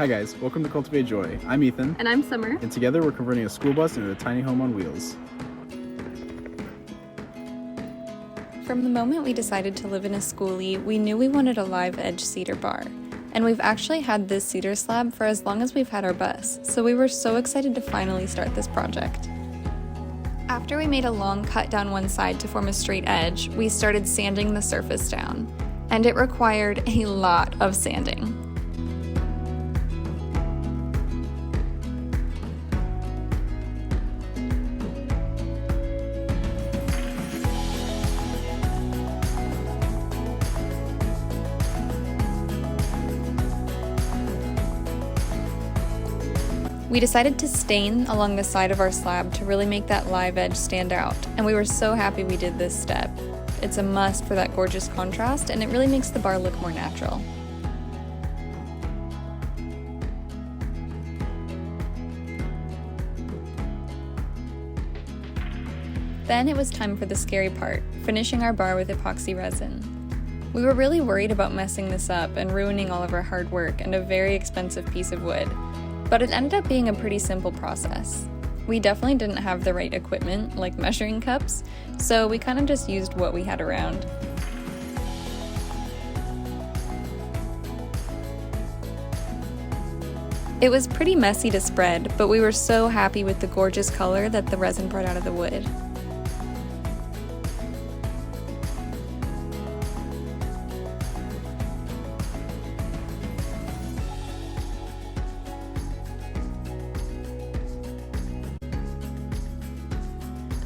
Hi guys, welcome to Cultivate Joy. I'm Ethan. And I'm Summer. And together we're converting a school bus into a tiny home on wheels. From the moment we decided to live in a Skoolie, we knew we wanted a live edge cedar bar. And we've actually had this cedar slab for as long as we've had our bus, so we were so excited to finally start this project. After we made a long cut down one side to form a straight edge, we started sanding the surface down. And it required a lot of sanding. We decided to stain along the side of our slab to really make that live edge stand out, and we were so happy we did this step. It's a must for that gorgeous contrast, and it really makes the bar look more natural. Then it was time for the scary part, finishing our bar with epoxy resin. We were really worried about messing this up and ruining all of our hard work and a very expensive piece of wood. But it ended up being a pretty simple process. We definitely didn't have the right equipment, like measuring cups, so we kind of just used what we had around. It was pretty messy to spread, but we were so happy with the gorgeous color that the resin brought out of the wood.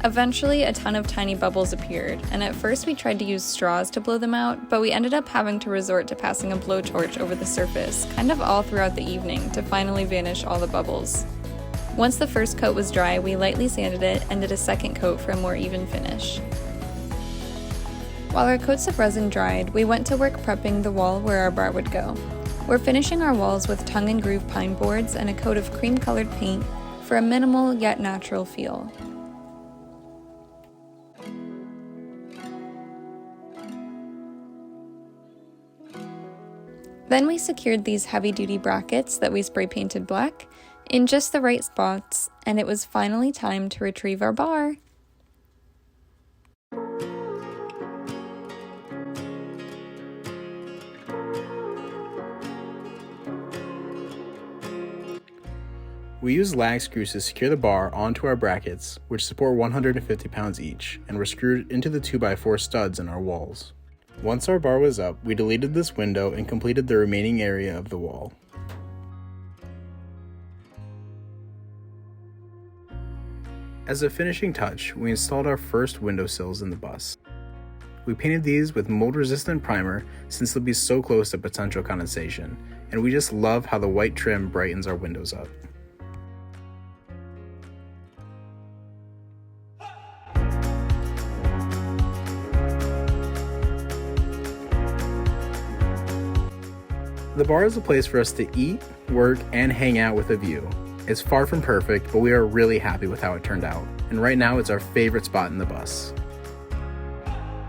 Eventually, a ton of tiny bubbles appeared, and at first we tried to use straws to blow them out, but we ended up having to resort to passing a blowtorch over the surface, kind of all throughout the evening, to finally vanish all the bubbles. Once the first coat was dry, we lightly sanded it and did a second coat for a more even finish. While our coats of resin dried, we went to work prepping the wall where our bar would go. We're finishing our walls with tongue and groove pine boards and a coat of cream-colored paint for a minimal yet natural feel. Then we secured these heavy-duty brackets that we spray painted black in just the right spots, and it was finally time to retrieve our bar. We used lag screws to secure the bar onto our brackets, which support 150 pounds each, and were screwed into the 2x4 studs in our walls. Once our bar was up, we deleted this window and completed the remaining area of the wall. As a finishing touch, we installed our first windowsills in the bus. We painted these with mold-resistant primer since they'll be so close to potential condensation, and we just love how the white trim brightens our windows up. The bar is a place for us to eat, work, and hang out with a view. It's far from perfect, but we are really happy with how it turned out. And right now it's our favorite spot in the bus.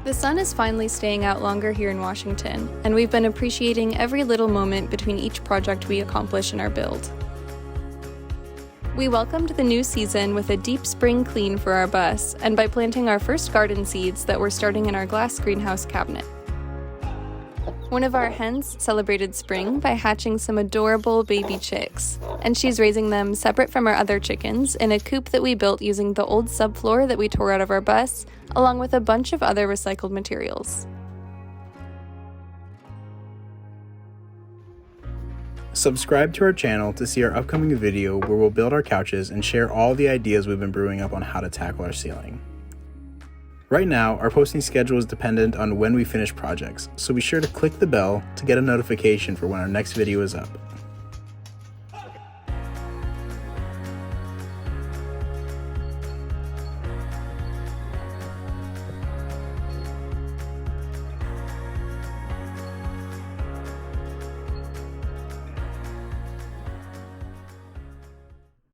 The sun is finally staying out longer here in Washington, and we've been appreciating every little moment between each project we accomplish in our build. We welcomed the new season with a deep spring clean for our bus, and by planting our first garden seeds that we're starting in our glass greenhouse cabinet. One of our hens celebrated spring by hatching some adorable baby chicks, and she's raising them separate from our other chickens in a coop that we built using the old subfloor that we tore out of our bus, along with a bunch of other recycled materials. Subscribe to our channel to see our upcoming video where we'll build our couches and share all the ideas we've been brewing up on how to tackle our ceiling. Right now, our posting schedule is dependent on when we finish projects, so be sure to click the bell to get a notification for when our next video is up.